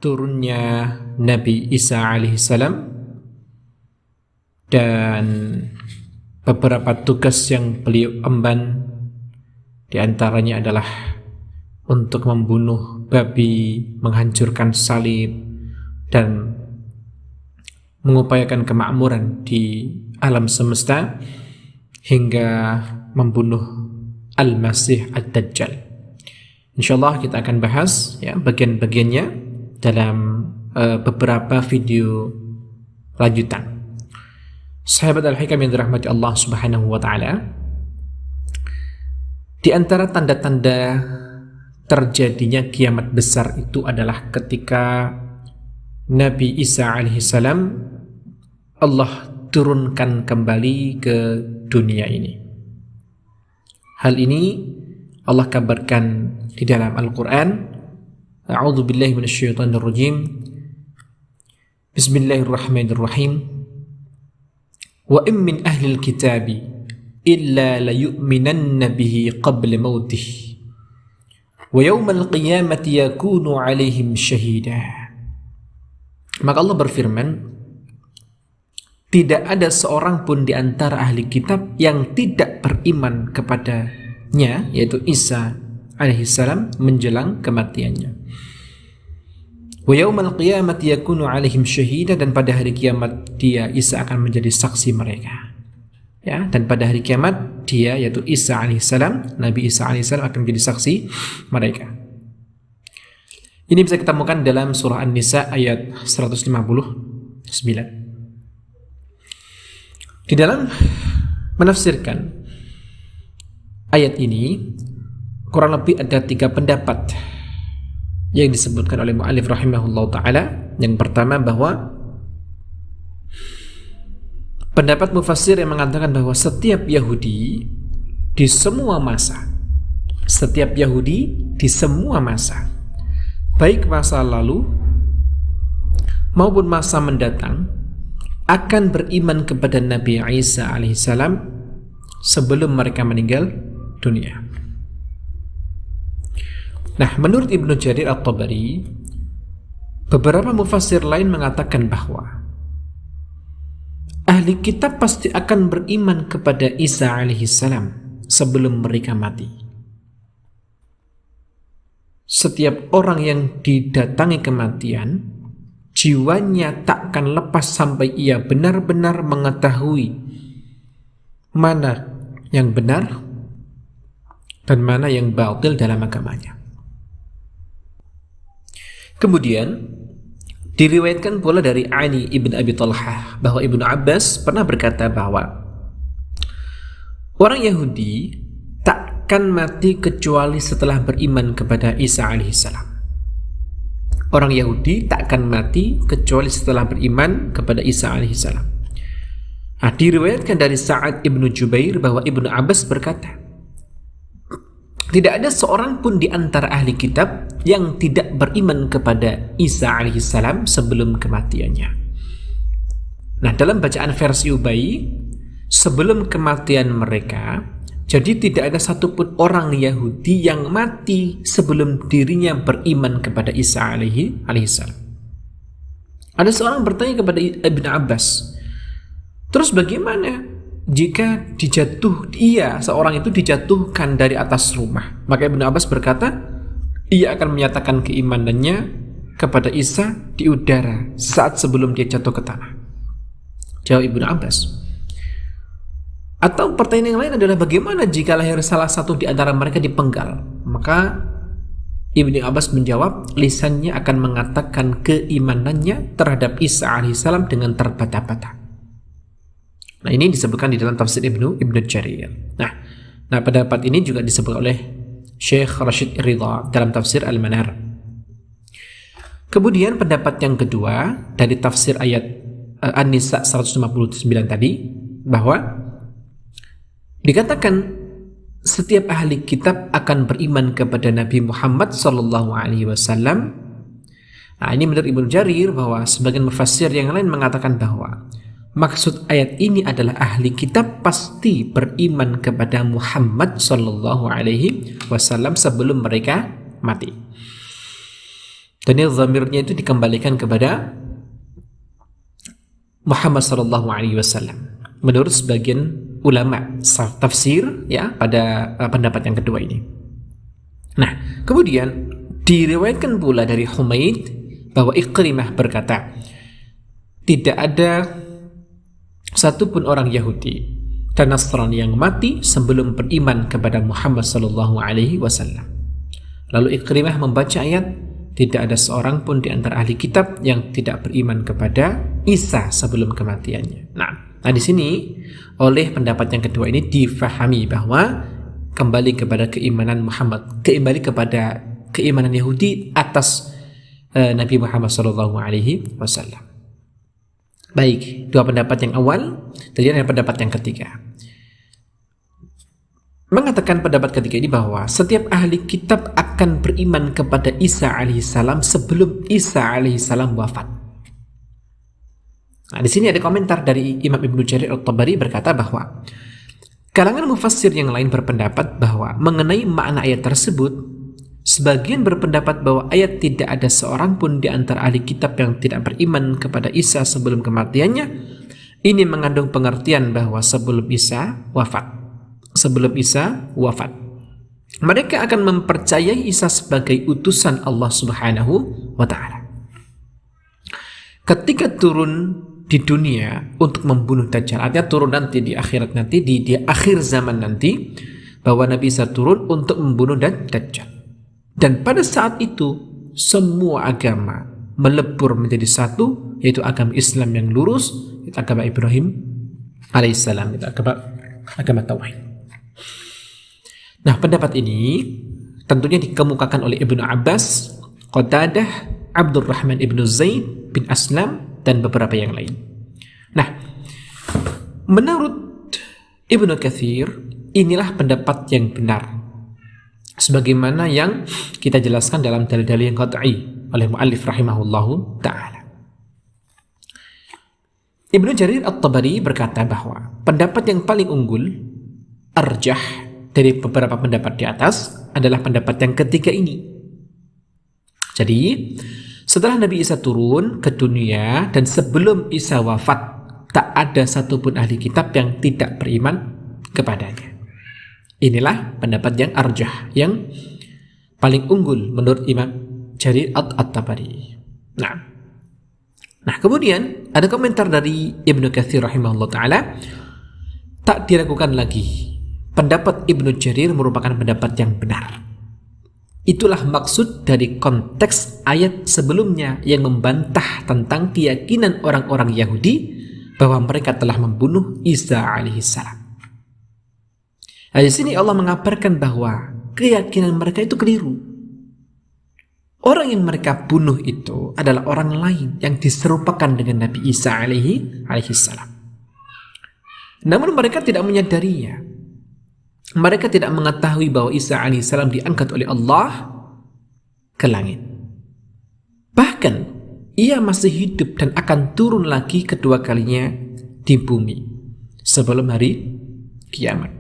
turunnya Nabi Isa alaihissalam dan beberapa tugas yang beliau emban, di antaranya adalah untuk membunuh babi, menghancurkan salib, dan mengupayakan kemakmuran di alam semesta hingga membunuh Al-Masih Ad-Dajjal. InsyaAllah kita akan bahas ya bagian-bagiannya dalam beberapa video lanjutan. Sahabat Al-Hikam yang dirahmati Allah Subhanahu wa taala, di antara tanda-tanda terjadinya kiamat besar itu adalah ketika Nabi Isa alaihissalam Allah turunkan kembali ke dunia ini. Hal ini Allah kabarkan di dalam Al-Quran. A'udzu billahi minasyaitonir rajim. Bismillahirrahmanirrahim. Wa in min ahlil kitabi illa layu'minanna bihi qabla mautih wa yawmal qiyamati yakunu 'alaihim syahida. Maka Allah berfirman, tidak ada seorang pun di antara ahli kitab yang tidak beriman kepadanya, yaitu Isa alaihissalam, menjelang kematiannya. Wa yaumal qiyamati yakunu alaihim syahida, dan pada hari kiamat dia Isa akan menjadi saksi mereka. Ya, dan pada hari kiamat dia, yaitu Isa alaihissalam, Nabi Isa alaihissalam akan menjadi saksi mereka. Ini bisa kita temukan dalam surah An-Nisa ayat 159. Di dalam menafsirkan ayat ini, kurang lebih ada 3 pendapat yang disebutkan oleh mu'allif rahimahullah ta'ala. Yang pertama, bahwa pendapat mufassir yang mengatakan bahwa setiap Yahudi di semua masa, baik masa lalu maupun masa mendatang, akan beriman kepada Nabi Isa alaihissalam sebelum mereka meninggal dunia. Nah, menurut Ibnu Jarir At-Tabari, beberapa mufassir lain mengatakan bahwa ahli kitab pasti akan beriman kepada Isa alaihissalam sebelum mereka mati. Setiap orang yang didatangi kematian, jiwanya takkan lepas sampai ia benar-benar mengetahui mana yang benar dan mana yang batil dalam agamanya. Kemudian diriwayatkan pula dari Ali ibn Abi Talhah bahwa Ibnu Abbas pernah berkata bahwa orang Yahudi takkan mati kecuali setelah beriman kepada Isa alaihissalam. Orang Yahudi tak akan mati kecuali setelah beriman kepada Isa alaihissalam. Nah, diriwayatkan dari Sa'ad ibnu Jubair bahwa Ibnu Abbas berkata, tidak ada seorang pun di antara ahli kitab yang tidak beriman kepada Isa alaihissalam sebelum kematiannya. Nah, dalam bacaan versi Ubay, sebelum kematian mereka, jadi tidak ada satupun orang Yahudi yang mati sebelum dirinya beriman kepada Isa alaihissalam. Ada seorang bertanya kepada Ibn Abbas, terus bagaimana jika seorang itu dijatuhkan dari atas rumah? Maka Ibn Abbas berkata, ia akan menyatakan keimanannya kepada Isa di udara saat sebelum dia jatuh ke tanah. Jawab Ibn Abbas. Atau pertanyaan yang lain adalah, bagaimana jika lahir salah satu di antara mereka dipenggal? Maka Ibnu Abbas menjawab, lisannya akan mengatakan keimanannya terhadap Isa alaihissalam dengan terbata-bata. Nah, ini disebutkan di dalam tafsir Ibnu Jarir. Nah, pendapat ini juga disebut oleh Syekh Rashid Ridha dalam tafsir Al-Manar. Kemudian pendapat yang kedua dari tafsir ayat An-Nisa 159 tadi, bahwa dikatakan setiap ahli kitab akan beriman kepada Nabi Muhammad SAW. Nah, ini menurut Ibnu Jarir, bahwa sebagian mufassir yang lain mengatakan bahwa maksud ayat ini adalah ahli kitab pasti beriman kepada Muhammad SAW sebelum mereka mati. Dan dhamirnya itu dikembalikan kepada Muhammad sallallahu alaihi wasallam. Menurut sebagian ulama tafsir ya pada pendapat yang kedua ini. Nah, kemudian diriwayatkan pula dari Humaid bahwa Ikrimah berkata, tidak ada satupun orang Yahudi dan Nasrani yang mati sebelum beriman kepada Muhammad sallallahu alaihi wasallam. Lalu Ikrimah membaca ayat, tidak ada seorang pun di antara ahli kitab yang tidak beriman kepada Isa sebelum kematiannya. Nah, di sini oleh pendapat yang kedua ini difahami bahwa kembali kepada keimanan Muhammad, kembali kepada keimanan Yahudi atas Nabi Muhammad sallallahu alaihi wasallam. Baik, dua pendapat yang awal, kemudian ada pendapat yang ketiga. Mengatakan pendapat ketiga ini bahwa setiap ahli kitab akan beriman kepada Isa alaihissalam sebelum Isa alaihissalam wafat. Nah, di sini ada komentar dari Imam Ibnu Jarir At-Tabari berkata bahwa kalangan mufassir yang lain berpendapat bahwa mengenai makna ayat tersebut, sebagian berpendapat bahwa ayat tidak ada seorang pun di antara ahli kitab yang tidak beriman kepada Isa sebelum kematiannya. Ini mengandung pengertian bahwa sebelum Isa wafat, mereka akan mempercayai Isa sebagai utusan Allah Subhanahu wa Ta'ala. Ketika turun di dunia untuk membunuh Dajjal, artinya turun nanti di akhirat nanti, di akhir zaman nanti, bahwa Nabi Isa turun untuk membunuh Dajjal. Dan pada saat itu semua agama melebur menjadi satu, yaitu agama Islam yang lurus, yaitu agama Ibrahim alaihissalam, yaitu agama tauhid. Nah, pendapat ini tentunya dikemukakan oleh Ibnu Abbas, Qatadah, Abdurrahman ibnu Zaid bin Aslam, dan beberapa yang lain. Nah, menurut Ibnu Katsir, inilah pendapat yang benar, sebagaimana yang kita jelaskan dalam dalil-dalil yang qat'i oleh muallif rahimahullahu ta'ala. Ibnu Jarir At-Tabari berkata bahwa pendapat yang paling unggul, arjah dari beberapa pendapat di atas, adalah pendapat yang ketiga ini. Jadi, setelah Nabi Isa turun ke dunia dan sebelum Isa wafat, tak ada satupun ahli kitab yang tidak beriman kepadanya. Inilah pendapat yang arjah, yang paling unggul menurut Imam Jarir At-Tabari. Nah, kemudian ada komentar dari Ibnu Katsir rahimahullah ta'ala, tak diragukan lagi, pendapat Ibnu Jarir merupakan pendapat yang benar. Itulah maksud dari konteks ayat sebelumnya yang membantah tentang keyakinan orang-orang Yahudi bahwa mereka telah membunuh Isa alaihissalam. Nah, di sini Allah mengabarkan bahwa keyakinan mereka itu keliru. Orang yang mereka bunuh itu adalah orang lain yang diserupakan dengan Nabi Isa alaihissalam. Namun mereka tidak menyadarinya. Mereka tidak mengetahui bahwa Isa alaihissalam diangkat oleh Allah ke langit. Bahkan ia masih hidup dan akan turun lagi kedua kalinya di bumi sebelum hari kiamat,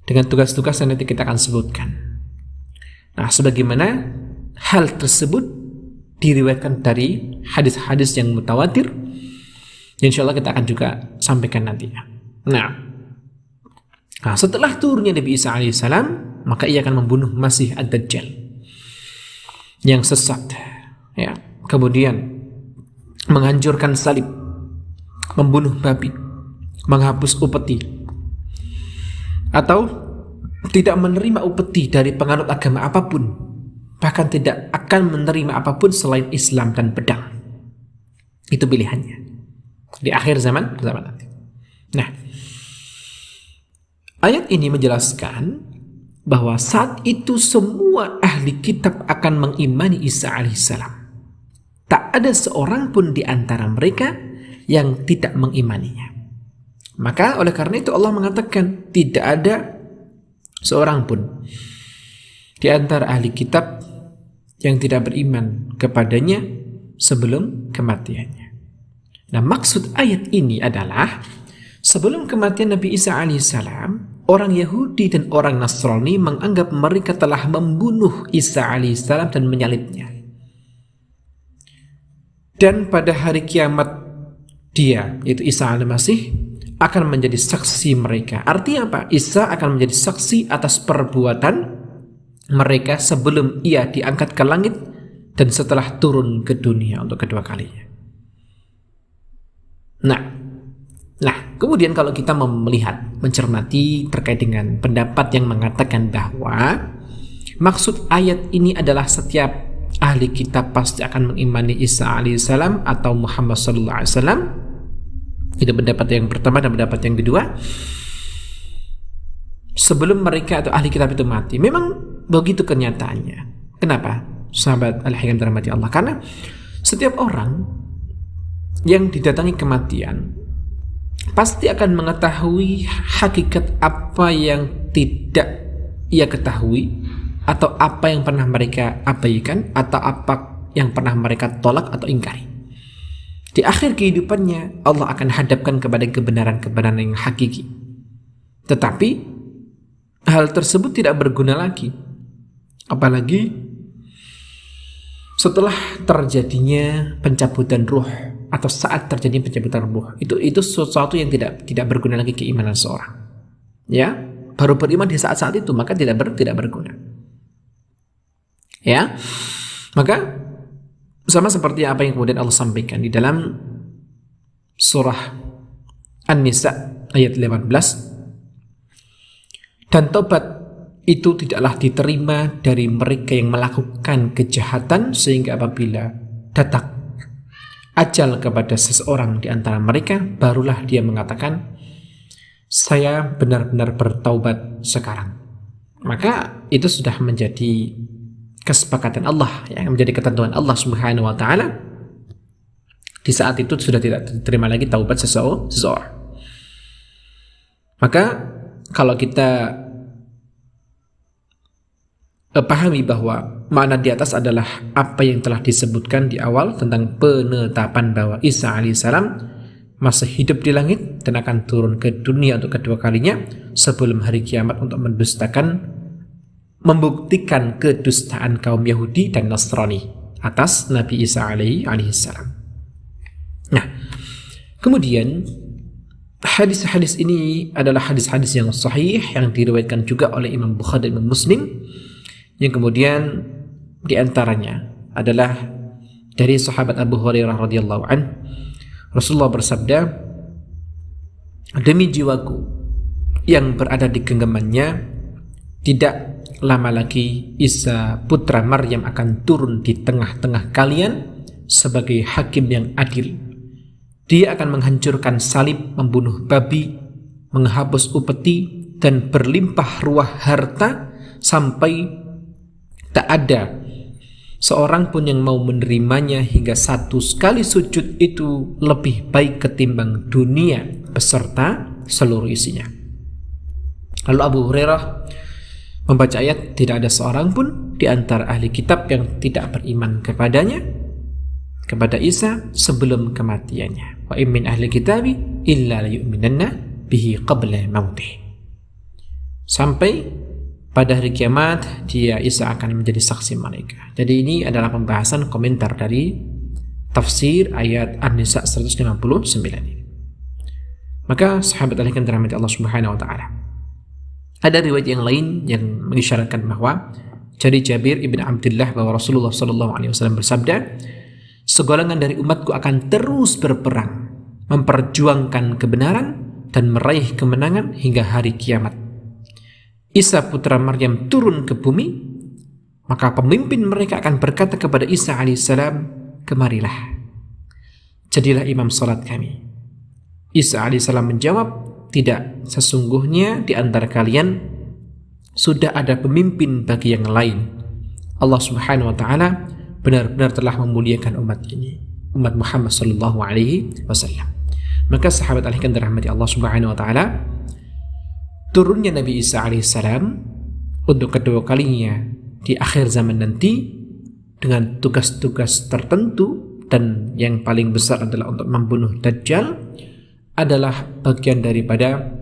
dengan tugas-tugas yang nanti kita akan sebutkan. Nah, sebagaimana hal tersebut diriwayatkan dari hadis-hadis yang mutawatir, insyaallah kita akan juga sampaikan nantinya. Nah, setelah turunnya Nabi Isa alaihissalam, maka ia akan membunuh Masih Ad-Dajjal yang sesat, ya. Kemudian menghancurkan salib, membunuh babi, menghapus upeti, atau tidak menerima upeti dari penganut agama apapun, bahkan tidak akan menerima apapun selain Islam dan pedang. Itu pilihannya di akhir zaman nanti. Nah, ayat ini menjelaskan bahwa saat itu semua ahli kitab akan mengimani Isa alaihissalam. Tak ada seorang pun di antara mereka yang tidak mengimaninya. Maka oleh karena itu Allah mengatakan tidak ada seorang pun di antara ahli kitab yang tidak beriman kepadanya sebelum kematiannya. Nah, maksud ayat ini adalah sebelum kematian Nabi Isa alaihissalam, orang Yahudi dan orang Nasrani menganggap mereka telah membunuh Isa alaihissalam dan menyalibnya. dan pada hari kiamat dia, yaitu Isa al-Masih, akan menjadi saksi mereka. Artinya apa? Isa akan menjadi saksi atas perbuatan mereka sebelum ia diangkat ke langit dan setelah turun ke dunia untuk kedua kalinya. Nah, kemudian kalau kita melihat, mencermati terkait dengan pendapat yang mengatakan bahwa maksud ayat ini adalah setiap ahli kitab pasti akan mengimani Isa alaihissalam atau Muhammad sallallahu alaihi wasallam. Itu pendapat yang pertama, dan pendapat yang kedua, sebelum mereka atau ahli kitab itu mati. Memang begitu kenyataannya. Kenapa? Sahabat al-Hikam dirahmati Allah, karena setiap orang yang didatangi kematian pasti akan mengetahui hakikat apa yang tidak ia ketahui, atau apa yang pernah mereka abaikan, atau apa yang pernah mereka tolak atau ingkari. Di akhir kehidupannya Allah akan hadapkan kepada kebenaran-kebenaran yang hakiki. Tetapi hal tersebut tidak berguna lagi, apalagi setelah terjadinya pencabutan ruh, atau saat terjadi pencabutan ruh. Itu sesuatu yang tidak berguna lagi keimanan seorang. Ya, baru beriman di saat-saat itu, maka tidak berguna. Ya, maka sama seperti apa yang kemudian Allah sampaikan di dalam surah An-Nisa ayat 18, dan taubat itu tidaklah diterima dari mereka yang melakukan kejahatan, sehingga apabila datang ajal kepada seseorang di antara mereka, barulah dia mengatakan, saya benar-benar bertaubat sekarang. Maka itu sudah menjadi kesepakatan Allah, yang menjadi ketentuan Allah Subhanahu wa taala. Di saat itu sudah tidak diterima lagi taubat seseorang. Maka kalau kita pahami bahwa makna di atas adalah apa yang telah disebutkan di awal tentang penetapan bahwa Isa alaihissalam masih hidup di langit dan akan turun ke dunia untuk kedua kalinya sebelum hari kiamat untuk membuktikan kedustaan kaum Yahudi dan Nasrani atas Nabi Isa alaihissalam. Nah, kemudian hadis-hadis ini adalah hadis-hadis yang sahih yang diriwayatkan juga oleh Imam Bukhari dan Imam Muslim, yang kemudian diantaranya adalah dari sahabat Abu Hurairah radhiyallahu anhu. Rasulullah bersabda, demi jiwaku yang berada di genggamannya, tidak lama lagi Isa putra Maryam akan turun di tengah-tengah kalian sebagai hakim yang adil. Dia akan menghancurkan salib, membunuh babi, menghapus upeti, dan berlimpah ruah harta sampai tak ada seorang pun yang mau menerimanya, hingga satu sekali sujud itu lebih baik ketimbang dunia beserta seluruh isinya. Lalu Abu Hurairah membaca ayat, tidak ada seorang pun di antara ahli kitab yang tidak beriman kepada Isa sebelum kematiannya. Wa in min ahli kitabi illa la yu'minanna bihi qabla mautih. Sampai pada hari kiamat dia Isa akan menjadi saksi mereka. Jadi ini adalah pembahasan komentar dari tafsir ayat An-Nisa 159 ini. Maka sahabat yang dirahmati Allah Subhanahu wa taala, ada riwayat yang lain yang mengisyaratkan bahwa dari Jabir ibn Abdullah bahwa Rasulullah SAW bersabda, segolongan dari umatku akan terus berperang, memperjuangkan kebenaran dan meraih kemenangan hingga hari kiamat. Isa putra Maryam turun ke bumi, maka pemimpin mereka akan berkata kepada Isa alaihissalam, kemarilah, jadilah imam salat kami. Isa alaihissalam menjawab, tidak, sesungguhnya di antara kalian sudah ada pemimpin bagi yang lain. Allah Subhanahu wa taala benar-benar telah memuliakan umat ini, umat Muhammad sallallahu alaihi wasallam. Maka sahabat al-hikam dirahmati Allah Subhanahu wa taala, turunnya Nabi Isa alaihissalam untuk kedua kalinya di akhir zaman nanti dengan tugas-tugas tertentu, dan yang paling besar adalah untuk membunuh Dajjal, adalah bagian daripada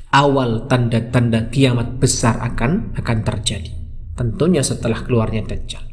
awal tanda-tanda kiamat besar akan terjadi. Tentunya setelah keluarnya Dajjal.